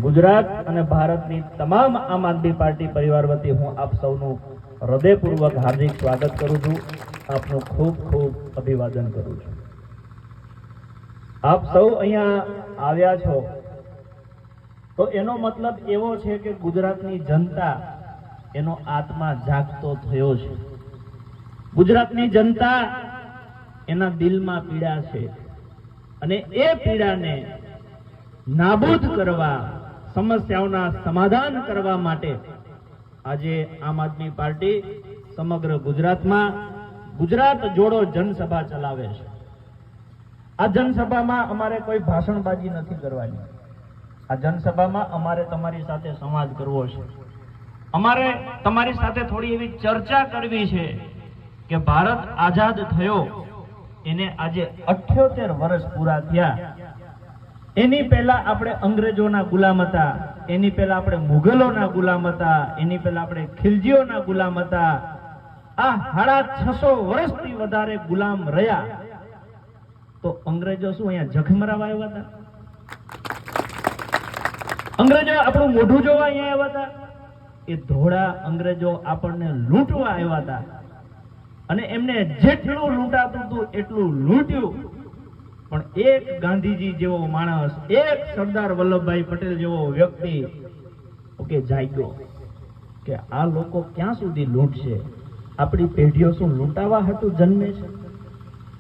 ગુજરાત અને ભારતની તમામ આમ આદમી પાર્ટી પરિવાર વતી હું આપ સૌનું હૃદયપૂર્વક હાર્દિક સ્વાગત કરું છું. આપનું ખૂબ ખૂબ અભિવાદન કરું છું. આપ સૌ અહીંયા આવ્યા છો તો એનો મતલબ એવો છે કે ગુજરાતની જનતા એનો આત્મા જાગતો થયો છે. ગુજરાતની જનતા એના દિલમાં પીડા છે અને એ પીડાને નાબૂદ કરવા, સમસ્યાઓના સમાધાન કરવા માટે આજે આમ આદમી પાર્ટી સમગ્ર ગુજરાતમાં ગુજરાત જોડો જનસભા ચલાવે છે. આ જનસભામાં અમારે કોઈ ભાષણબાજી નથી કરવાની. આ જનસભામાં અમારે તમારી સાથે સંવાદ કરવો છે. અમારે તમારી સાથે થોડી એવી ચર્ચા કરવી છે કે ભારત આઝાદ થયો એને આજે 78 વર્ષ પૂરા થયા. એની પહેલા આપણે અંગ્રેજોના ગુલામ હતા, એની પહેલા આપણે મુગલોના ગુલામ હતા, એની પહેલા આપણે ખિલજીઓના ગુલામ હતા. આ 650 વર્ષથી વધારે ગુલામ રહ્યા. તો અંગ્રેજો શું અહીંયા જખ મરાવા આવ્યા હતા? અંગ્રેજો આપણું મોઢું જોવા અહીંયા આવ્યા હતા? એ ધોળા અંગ્રેજો આપણને લૂંટવા આવ્યા હતા અને એમને જેટલું લૂંટાતું હતું એટલું લૂંટ્યું. પણ એક ગાંધીજી જેવો માણસ, એક સરદાર વલ્લભભાઈ પટેલ જેવો વ્યક્તિ જાગ્યો કે આ લોકો ક્યાં સુધી લૂંટશે? આપણી પેઢીઓ શું લૂંટાવા હતું જન્મે છે?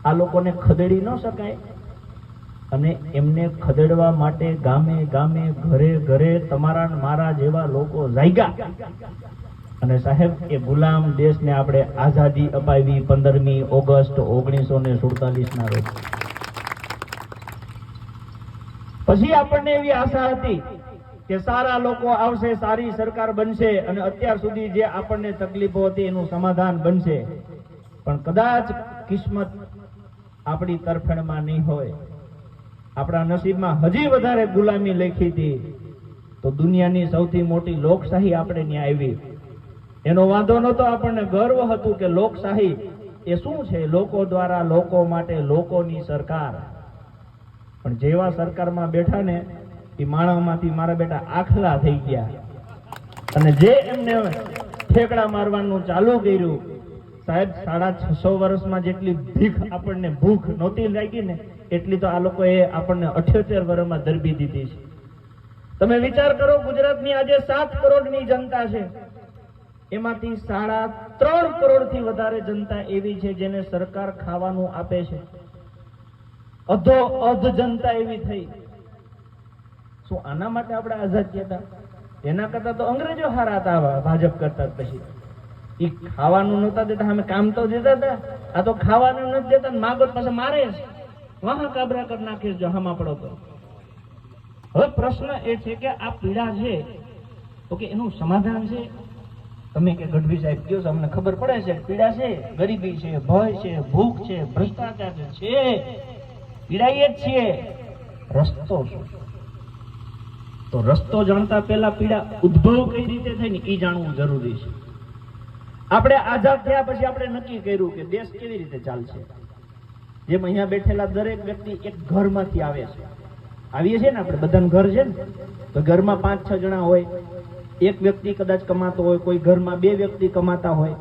આ લોકોને ખદેડી ન શકાય. અને એમને ખદેડવા માટે ગામે ગામે, ઘરે ઘરે તમારા મારા જેવા લોકો જાગ્યા. અને સાહેબ, એ ગુલામ દેશને આપણે આઝાદી અપાવી 15મી ઓગસ્ટ 1947 ના રોજ. પછી આપણને એવી આશા હતી કે સારા લોકો આવશે, સારી સરકાર બનશે અને અત્યાર સુધી જે આપણને તકલીફો હતી એનું સમાધાન બનશે. પણ કદાચ કિસ્મત આપણી તરફેણમાં નહીં હોય, આપણા નસીબમાં હજી વધારે ગુલામી લખી હતી, તો દુનિયાની સૌથી મોટી લોકશાહી આપણે ત્યાં આવી. એનો વાંધો નહોતો, આપણને ગર્વ હતું કે લોકશાહી એ શું છે? લોકો દ્વારા, લોકો માટે, લોકોની સરકાર. પણ જેવા સરકારમાં બેઠા ને એ માણસમાંથી મારા બેટા આખલા થઈ ગયા. અને જે એમને ઠેકડા મારવાનું ચાલુ કર્યું, સાહેબ 650 વર્ષમાં જેટલી ભીખ આપણને ભૂખ નહોતી લાગી ને એટલી તો આ લોકોએ આપણને 78 વર્ષમાં દરબી દીધી છે. તમે વિચાર કરો, ગુજરાતની આજે 7 કરોડની જનતા છે, એમાંથી 3.5 કરોડથી વધારે જનતા એવી છે જેને સરકાર ખાવાનું આપે છે. અધો જનતા એવી થઈ. શું આના માટે આપણે આઝાદ થયા હતા? એના કરતા તો અંગ્રેજો હારા હતા ભાજપ કરતા. પછી એ ખાવાનું નહોતા દેતા, અમે કામ તો દેતા હતા. આ તો ખાવાનું નથી દેતા, માગો પાસે મારે છે, વાહ કાબરા કરી નાખે જો હામાં પડો તો. હવે પ્રશ્ન એ છે કે આ પીડા છે તો કે એનું સમાધાન છે? તમે કે ગઢવી સાહેબ કહો છો, અમને ખબર પડે છે પીડા છે, ગરીબી છે, ભય છે, ભૂખ છે, ભ્રષ્ટાચાર છે, પીડાઈએ જ છીએ. રસ્તો શું? તો રસ્તો જાણતા પહેલા પીડા ઉદ્ભવ કઈ રીતે થઈ ને એ જાણવું જરૂરી છે. આપણે આઝાદ થયા પછી આપણે નક્કી કર્યું કે દેશ કેવી રીતે ચાલશે. જેમ અહીંયા બેઠેલા દરેક વ્યક્તિ એક ઘરમાંથી આવે છે. આવીએ છીએ ને આપણે, બધાનું ઘર છે ને, તો ઘરમાં 5-6 જણા હોય. એક વ્યક્તિ કદાચ કમાતો હોય, કોઈ ઘરમાં 2 વ્યક્તિ કમાતા હોય.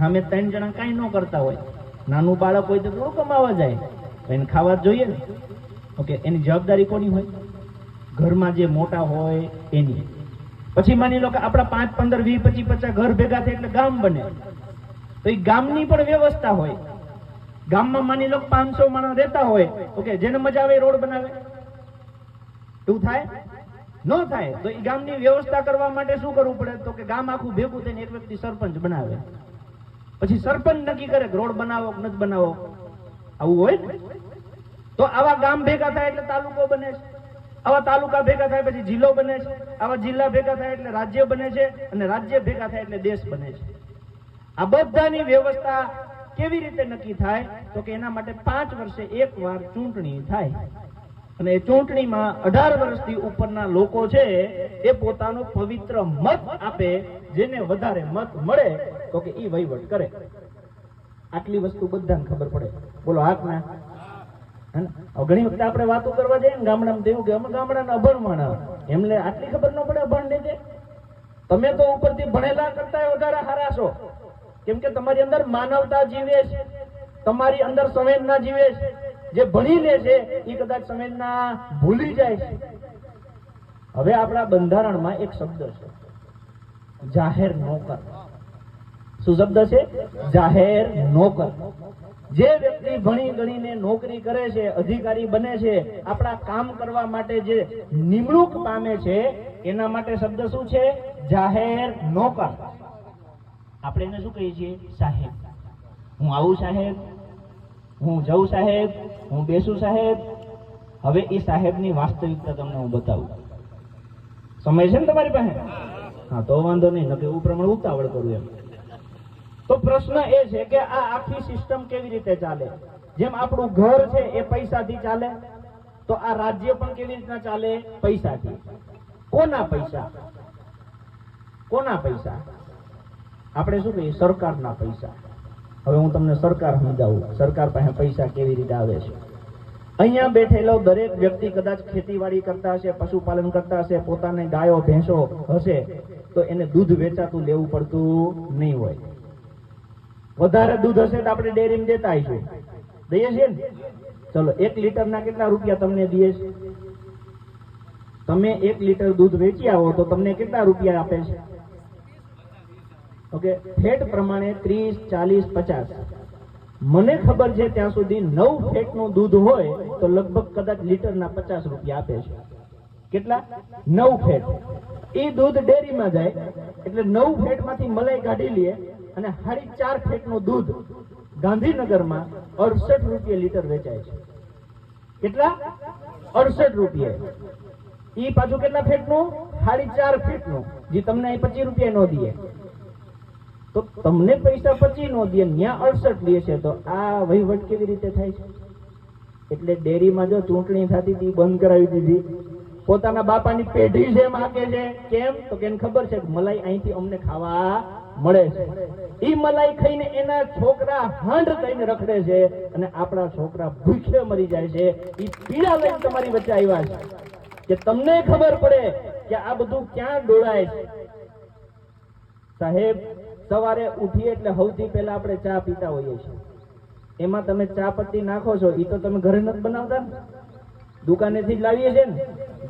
સામે 3 જણા કાંઈ ન કરતા હોય. નાનું બાળક હોય તો થોડું કમાવા જાય, એને ખાવા જોઈએ ને. એની જવાબદારી કોની હોય? ઘરમાં જે મોટા હોય એની. પછી માની લો કે આપણા 5, 15, 20, 25, 50 ઘર ભેગા થાય એટલે ગામ બને. તો એ ગામની પણ વ્યવસ્થા હોય. ગામમાં માની લો 500 માણસ રહેતા હોય, જેને મજા આવે રોડ બનાવે. એવું થાય? ન થાય. તો એ ગામની વ્યવસ્થા કરવા માટે શું કરવું પડે? તો કે ગામ આખું ભેગું થઈને એક વ્યક્તિ સરપંચ બનાવે. પછી સરપંચ નક્કી કરે કે રોડ બનાવો કે નથી બનાવો. આવું હોય ને? તો આવા ગામ ભેગા થાય એટલે તાલુકો બને છે. આવા તાલુકા ભેગા થાય પછી જિલ્લો બને છે. આવા જિલ્લા ભેગા થાય એટલે રાજ્ય બને છે. અને રાજ્ય ભેગા થાય એટલે દેશ બને છે. આ બધાની વ્યવસ્થા કેવી રીતે નક્કી થાય? તો કે એના માટે 5 વર્ષે એકવાર ચૂંટણી થાય. અને એ ચૂંટણીમાં 18 વર્ષથી ઉપરના લોકો છે એ પોતાનો પવિત્ર મત આપે. જેને વધારે મત મળે તો કે એ વહીવટ કરે. આટલી વસ્તુ બધાને ખબર પડે. બોલો હાથ ના? ઘણી વખતે આપણે વાતો કરવા જઈએ ને ગામડામાં તેવું કે અમે ગામડાના અભણ માણસ, એમને આટલી ખબર ન પડે અભણ ને છે. તમે તો ઉપરથી ભણેલા કરતા વધારે હારા છો, કેમ કે તમારી અંદર માનવતા જીવે છે, તમારી અંદર સંવેદના જીવે છે. જે ભણી લે છે એ કદાચ સંવેદના ભૂલી જાય છે. હવે આપણા બંધારણમાં એક શબ્દ છે જાહેર નોકર. શું શબ્દ છે? જાહેર નોકર. જે વ્યક્તિ ભણી ગણીને નોકરી કરે છે, અધિકારી બને છે, આપણા કામ કરવા માટે જે નિમણૂક પામે છે, એના માટે શબ્દ શું છે? જાહેર નોકર. આપણે એને શું કહીએ છીએ? સાહેબ. હું આવું સાહેબ, હું જઉં સાહેબ, હું બેસું સાહેબ. હવે એ સાહેબની વાસ્તવિકતા તમને હું બતાવું. સમય છે ને તમારી પાસે? હા, તો વાંધો નહીં, નકે એવું પ્રમાણે ઉતાવળ કરું એમ. તો પ્રશ્ન એ છે કે આ આખી સિસ્ટમ કેવી રીતે ચાલે? જેમ આપણું ઘર છે એ પૈસાથી ચાલે, તો આ રાજ્ય પણ કેવી રીતના ચાલે? પૈસાથી. કોના પૈસા? કોના પૈસા? આપણે શું કહીએ? સરકારના પૈસા. હવે હું તમને સરકાર સમજાવું, સરકાર પાસે પૈસા કેવી રીતે આવે છે. અહીંયા બેઠેલો દરેક વ્યક્તિ કદાચ ખેતીવાડી કરતા હશે, પશુપાલન કરતા હશે, પોતાને ગાયો ભેંસો હશે, તો એને દૂધ વેચાતું લેવું પડતું નહીં હોય. વધારે દૂધ હશે તો આપણે ડેરીમાં દેતા આવીશું, દઈએ છીએ ને? ચલો, 1 લીટરના કેટલા રૂપિયા તમને દઈએ છે? તમે 1 લીટર દૂધ વેચી આવો તો તમને કેટલા રૂપિયા આપે છે? ઓકે, ફેટ પ્રમાણે 30, 40, 50. મને ખબર છે ત્યાં સુધી 9 ફેટનું દૂધ હોય તો લગભગ કદાચ લીટરના 50 રૂપિયા આપે છે. કેટલા? 9 ફેટ. એ દૂધ ડેરીમાં જાય એટલે 9 ફેટમાંથી મલાઈ કાઢી લે અને 4.5 ફેટનું દૂધ ગાંધીનગરમાં 68 રૂપિયા લીટર વેચાય છે. કેટલા? 68 રૂપિયા. ઈ પાછું કેટલા ફેટનું? 4.5 ફેટનું, જે તમને અહીં 25 રૂપિયા નો દે. તો તમને પૈસા 25 નો દે, ત્યાં 68 લે છે, તો આ વહીવટ કેવી રીતે થાય છે? એટલે ડેરીમાં જો ચૂંટણી થતી હતી બંધ કરાવી દીધી. પોતાના બાપાની પેઢી છે માગે છે. કેમ? તો કે ખબર છે કે મલાઈ અહીંથી અમને ખાવા મળે છે. ઈ મલાઈ ખાઈને એના છોકરા હાંડ થઈને રખડે છે અને આપણા છોકરા ભૂખે મરી જાય છે. ઈ પીડા લઈને તમારી વચ્ચે આવ્યા છે કે તમને ખબર પડે કે આ બધું ક્યાં ડોળાય છે. સાહેબ, સવારે ઉઠીએ એટલે સૌથી પહેલા આપણે ચા પીતા હોઈએ છીએ. એમાં તમે ચા પત્તી નાખો છો, એ તો તમે ઘરે નથી બનાવતા ને, દુકાનેથી જ લાવીએ છીએ ને.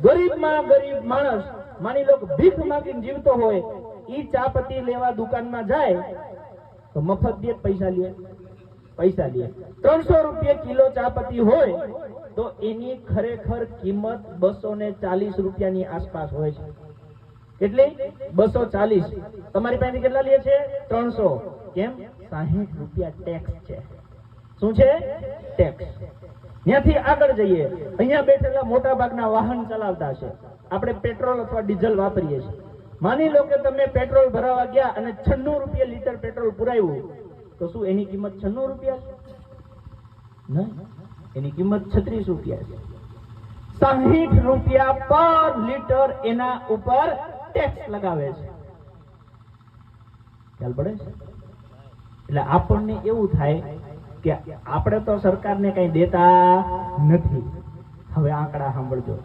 ગરીબમાં ગરીબ માણસ, માની લો ભીખ માંગીને જીવતો હોય, ઈ ચા પત્તી લેવા દુકાનમાં જાય તો મફત દે, પૈસા લે. 300 રૂપિયા કિલો ચા પત્તી હોય તો એની ખરેખર કિંમત 240 રૂપિયાની આસપાસ હોય છે. કેટલી? 240. તમારી પાસે કેટલા લે છે? 300. કેમ? 60 રૂપિયા ટેક્સ છે. શું છે? ટેક્સ. ત્યાંથી આગળ જઈએ, અહીંયા બેઠેલા મોટા ભાગના વાહન ચલાવતા છે. આપણે પેટ્રોલ અથવા ડીઝલ વાપરીએ છીએ. માની લો કે તમે પેટ્રોલ ભરાવા ગયા અને 96 રૂપિયા લીટર પેટ્રોલ પુરાવ્યું, તો શું એની કિંમત 96 રૂપિયા છે? નહીં, એની કિંમત 36 રૂપિયા છે. 60 રૂપિયા પર લીટર એના ઉપર ટેક્સ લગાવે છે. ખ્યાલ પડે છે? એટલે આપણને એવું થાય કે આપણે તો સરકારને કઈ દેતા નથી. હવે આંકડા સાંભળજો.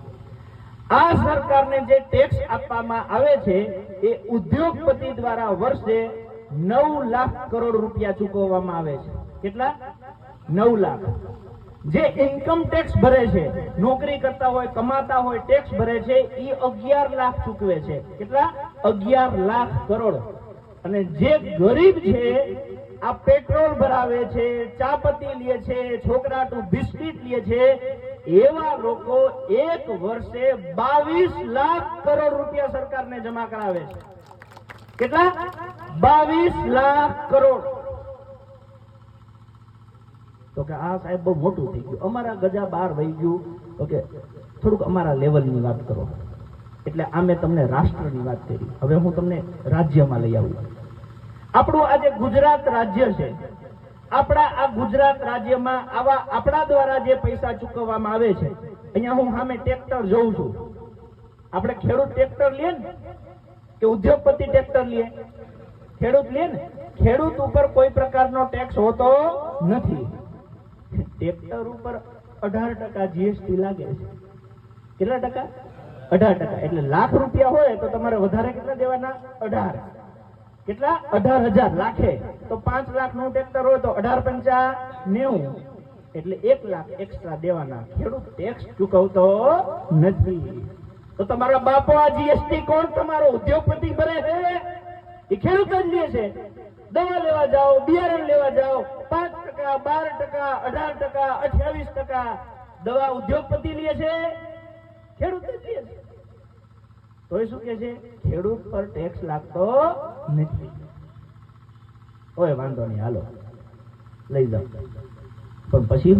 આ સરકારને જે ટેક્સ આપવામાં આવે છે એ ઉદ્યોગપતિ દ્વારા વર્ષે 9 લાખ કરોડ રૂપિયા ચૂકવવામાં આવે છે. કેટલા? 9 લાખ. જે ઇન્કમ ટેક્સ ભરે છે, નોકરી કરતા હોય, કમાતા હોય, ટેક્સ ભરે છે, એ 11 લાખ ચૂકવે છે. કેટલા? 11 લાખ કરોડ. અને જે ગરીબ છે, આ પેટ્રોલ ભરાવે છે, ચા પત્તી લે છે, છોકરાનું બિસ્કિટ લે છે, એવા લોકો એક વર્ષે 22 લાખ કરોડ રૂપિયા સરકારને જમા કરાવે છે. કેટલા? 22 લાખ કરોડ. તો કે આ સાહેબ બહુ મોટું થઈ ગયું, અમારા ગજા બહાર વહી ગયું. ઓકે, થોડુંક અમારા લેવલની વાત કરો. એટલે આ મેં તમને રાષ્ટ્રની વાત કરી. હવે હું તમને રાજ્યમાં લઈ આવું. આપણું આ જે ગુજરાત રાજ્ય છે, આપણા આ ગુજરાત રાજ્યમાં આવા આપણા દ્વારા જે પૈસા ચૂકવવામાં આવે છે, અહીંયા હું સામે ટ્રેક્ટર જોઉં છું. આપણે ખેડૂત ટ્રેક્ટર લે ને કે ઉદ્યોગપતિ ટ્રેક્ટર લે? ખેડૂત લે ને. ખેડૂત ઉપર કોઈ પ્રકારનો ટેક્સ હોતો નથી. ટ્રેક્ટર ઉપર 18% જીએસટી લાગે છે. કેટલા ટકા? 18%. એટલે લાખ રૂપિયા હોય તો તમારે વધારે કેટલા દેવાના? 18. કેટલા? 18,000 લાખે. તો 5 લાખ નું ટ્રેક્ટર હોય તો 18×5 = 90. એટલે 1 લાખ એક્સ્ટ્રા દેવાના. ખેડૂત ટેક્સ ચૂકવતો નથી. તો તમારા બાપો આ જીએસટી કોણ તમારો ઉદ્યોગપતિ ભરે છે? એ ખેડૂત જ લે છે. દવા લેવા જાઓ, બિયારણ લેવા જાઓ, 5%, 12%, 18%, 28% દવા ઉદ્યોગપતિ લે છે, ખેડૂત જ લે છે. તો એ શું કે છે? ખેડૂત પર ટેક્સ લાગતો નથી. ઓય વાંધો નહીં, હાલો લઈ જાઓ. પણ પછી